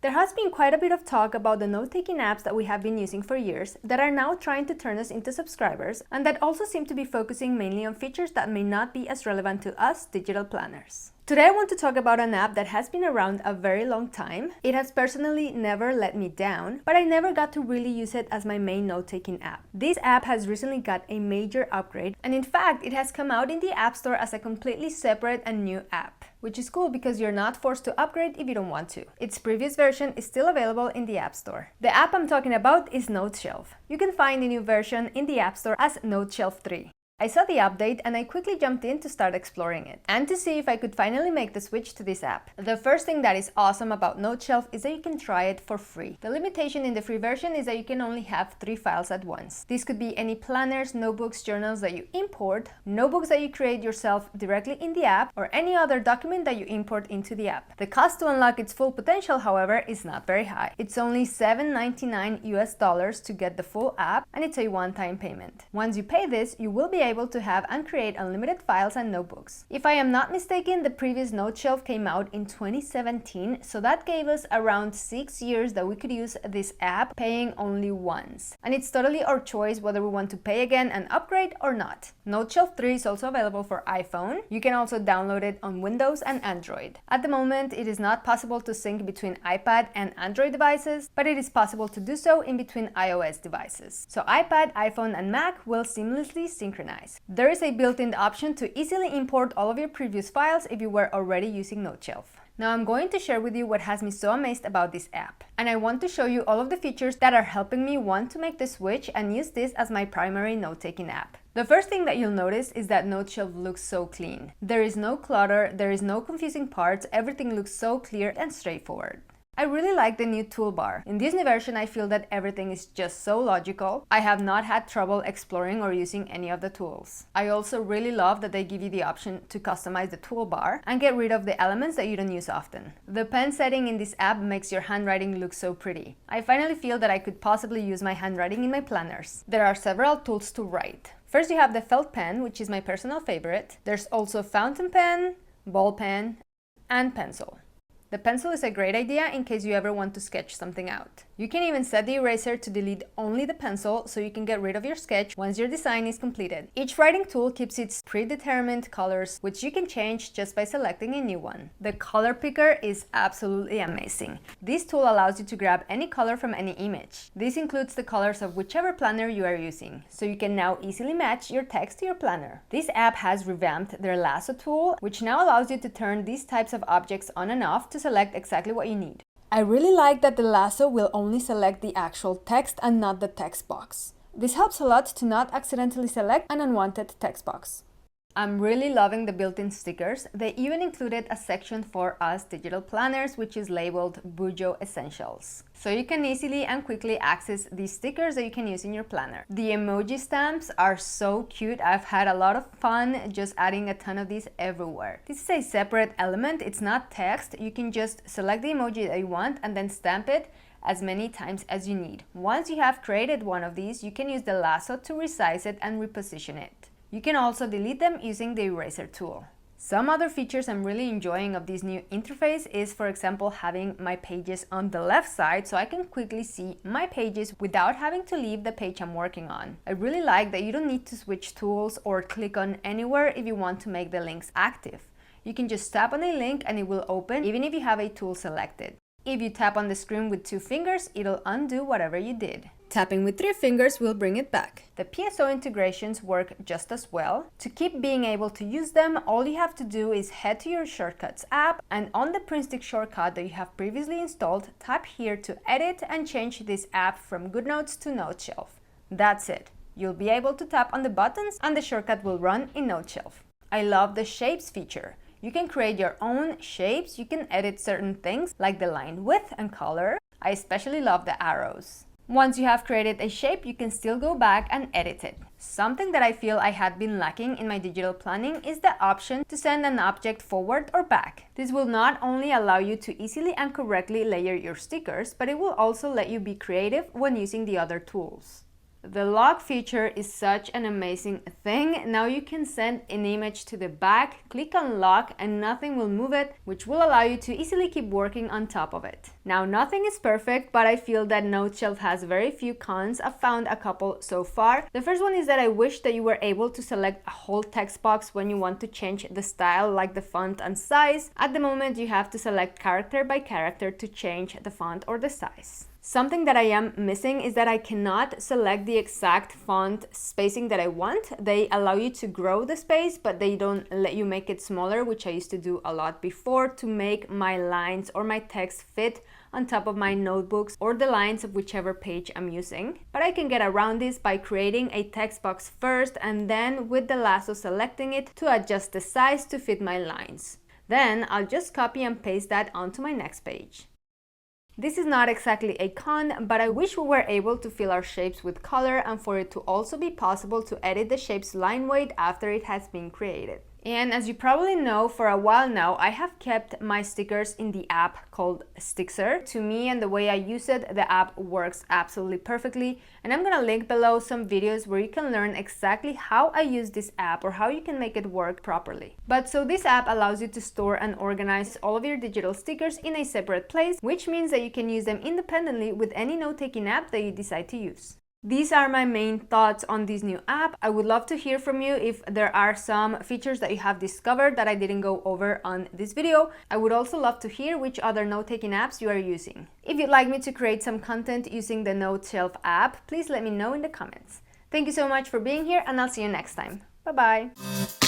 There has been quite a bit of talk about the note-taking apps that we have been using for years that are now trying to turn us into subscribers, and that also seem to be focusing mainly on features that may not be as relevant to us digital planners. Today I want to talk about an app that has been around a very long time. It has personally never let me down, but I never got to really use it as my main note-taking app. This app has recently got a major upgrade, and in fact it has come out in the App Store as a completely separate and new app, which is cool because you're not forced to upgrade if you don't want to. Its previous version is still available in the App Store. The app I'm talking about is Noteshelf. You can find the new version in the App Store as Noteshelf 3. I saw the update and I quickly jumped in to start exploring it and to see if I could finally make the switch to this app. The first thing that is awesome about Noteshelf is that you can try it for free. The limitation in the free version is that you can only have 3 files at once. This could be any planners, notebooks, journals that you import, notebooks that you create yourself directly in the app, or any other document that you import into the app. The cost to unlock its full potential, however, is not very high. It's only $7.99 US to get the full app, and it's a one-time payment. Once you pay this, you will be able to have and create unlimited files and notebooks. If I am not mistaken, the previous Noteshelf came out in 2017, so that gave us around 6 years that we could use this app paying only once. And it's totally our choice whether we want to pay again and upgrade or not. Noteshelf 3 is also available for iPhone. You can also download it on Windows and Android. At the moment, it is not possible to sync between iPad and Android devices, but it is possible to do so in between iOS devices. So iPad, iPhone, and Mac will seamlessly synchronize. There is a built-in option to easily import all of your previous files if you were already using Noteshelf. Now I'm going to share with you what has me so amazed about this app, and I want to show you all of the features that are helping me want to make the switch and use this as my primary note-taking app. The first thing that you'll notice is that Noteshelf looks so clean. There is no clutter, there is no confusing parts, everything looks so clear and straightforward. I really like the new toolbar. In this new version, I feel that everything is just so logical. I have not had trouble exploring or using any of the tools. I also really love that they give you the option to customize the toolbar and get rid of the elements that you don't use often. The pen setting in this app makes your handwriting look so pretty. I finally feel that I could possibly use my handwriting in my planners. There are several tools to write. First, you have the felt pen, which is my personal favorite. There's also fountain pen, ball pen, and pencil. The pencil is a great idea in case you ever want to sketch something out. You can even set the eraser to delete only the pencil so you can get rid of your sketch once your design is completed. Each writing tool keeps its predetermined colors, which you can change just by selecting a new one. The color picker is absolutely amazing. This tool allows you to grab any color from any image. This includes the colors of whichever planner you are using, so you can now easily match your text to your planner. This app has revamped their lasso tool, which now allows you to turn these types of objects on and off to select exactly what you need. I really like that the lasso will only select the actual text and not the text box. This helps a lot to not accidentally select an unwanted text box. I'm really loving the built-in stickers. They even included a section for us digital planners, which is labeled Bujo Essentials. So you can easily and quickly access these stickers that you can use in your planner. The emoji stamps are so cute. I've had a lot of fun just adding a ton of these everywhere. This is a separate element. It's not text. You can just select the emoji that you want and then stamp it as many times as you need. Once you have created one of these, you can use the lasso to resize it and reposition it. You can also delete them using the eraser tool. Some other features I'm really enjoying of this new interface is, for example, having my pages on the left side so I can quickly see my pages without having to leave the page I'm working on. I really like that you don't need to switch tools or click on anywhere if you want to make the links active. You can just tap on a link and it will open even if you have a tool selected. If you tap on the screen with 2 fingers, it'll undo whatever you did. Tapping with 3 fingers will bring it back. The PSO integrations work just as well. To keep being able to use them, all you have to do is head to your Shortcuts app, and on the PrintStick shortcut that you have previously installed, tap here to edit and change this app from GoodNotes to Noteshelf. That's it. You'll be able to tap on the buttons and the shortcut will run in Noteshelf. I love the Shapes feature. You can create your own shapes, you can edit certain things like the line width and color. I especially love the arrows. Once you have created a shape, you can still go back and edit it. Something that I feel I had been lacking in my digital planning is the option to send an object forward or back. This will not only allow you to easily and correctly layer your stickers, but it will also let you be creative when using the other tools. The lock feature is such an amazing thing. Now you can send an image to the back, click on lock, and nothing will move it, which will allow you to easily keep working on top of it. Now, nothing is perfect, but I feel that Noteshelf has very few cons. I've found a couple so far. The first one is that I wish that you were able to select a whole text box when you want to change the style, like the font and size. At the moment, you have to select character by character to change the font or the size. Something that I am missing is that I cannot select the exact font spacing that I want. They allow you to grow the space, but they don't let you make it smaller, which I used to do a lot before to make my lines or my text fit on top of my notebooks or the lines of whichever page I'm using. But I can get around this by creating a text box first and then with the lasso selecting it to adjust the size to fit my lines. Then I'll just copy and paste that onto my next page. This is not exactly a con, but I wish we were able to fill our shapes with color and for it to also be possible to edit the shape's line weight after it has been created. And as you probably know, for a while now, I have kept my stickers in the app called Stixer. To me and the way I use it, the app works absolutely perfectly. And I'm gonna link below some videos where you can learn exactly how I use this app or how you can make it work properly. But so this app allows you to store and organize all of your digital stickers in a separate place, which means that you can use them independently with any note-taking app that you decide to use. These are my main thoughts on this new app. I would love to hear from you if there are some features that you have discovered that I didn't go over on this video. I would also love to hear which other note-taking apps you are using. If you'd like me to create some content using the Noteshelf app, please let me know in the comments. Thank you so much for being here and I'll see you next time. Bye-bye!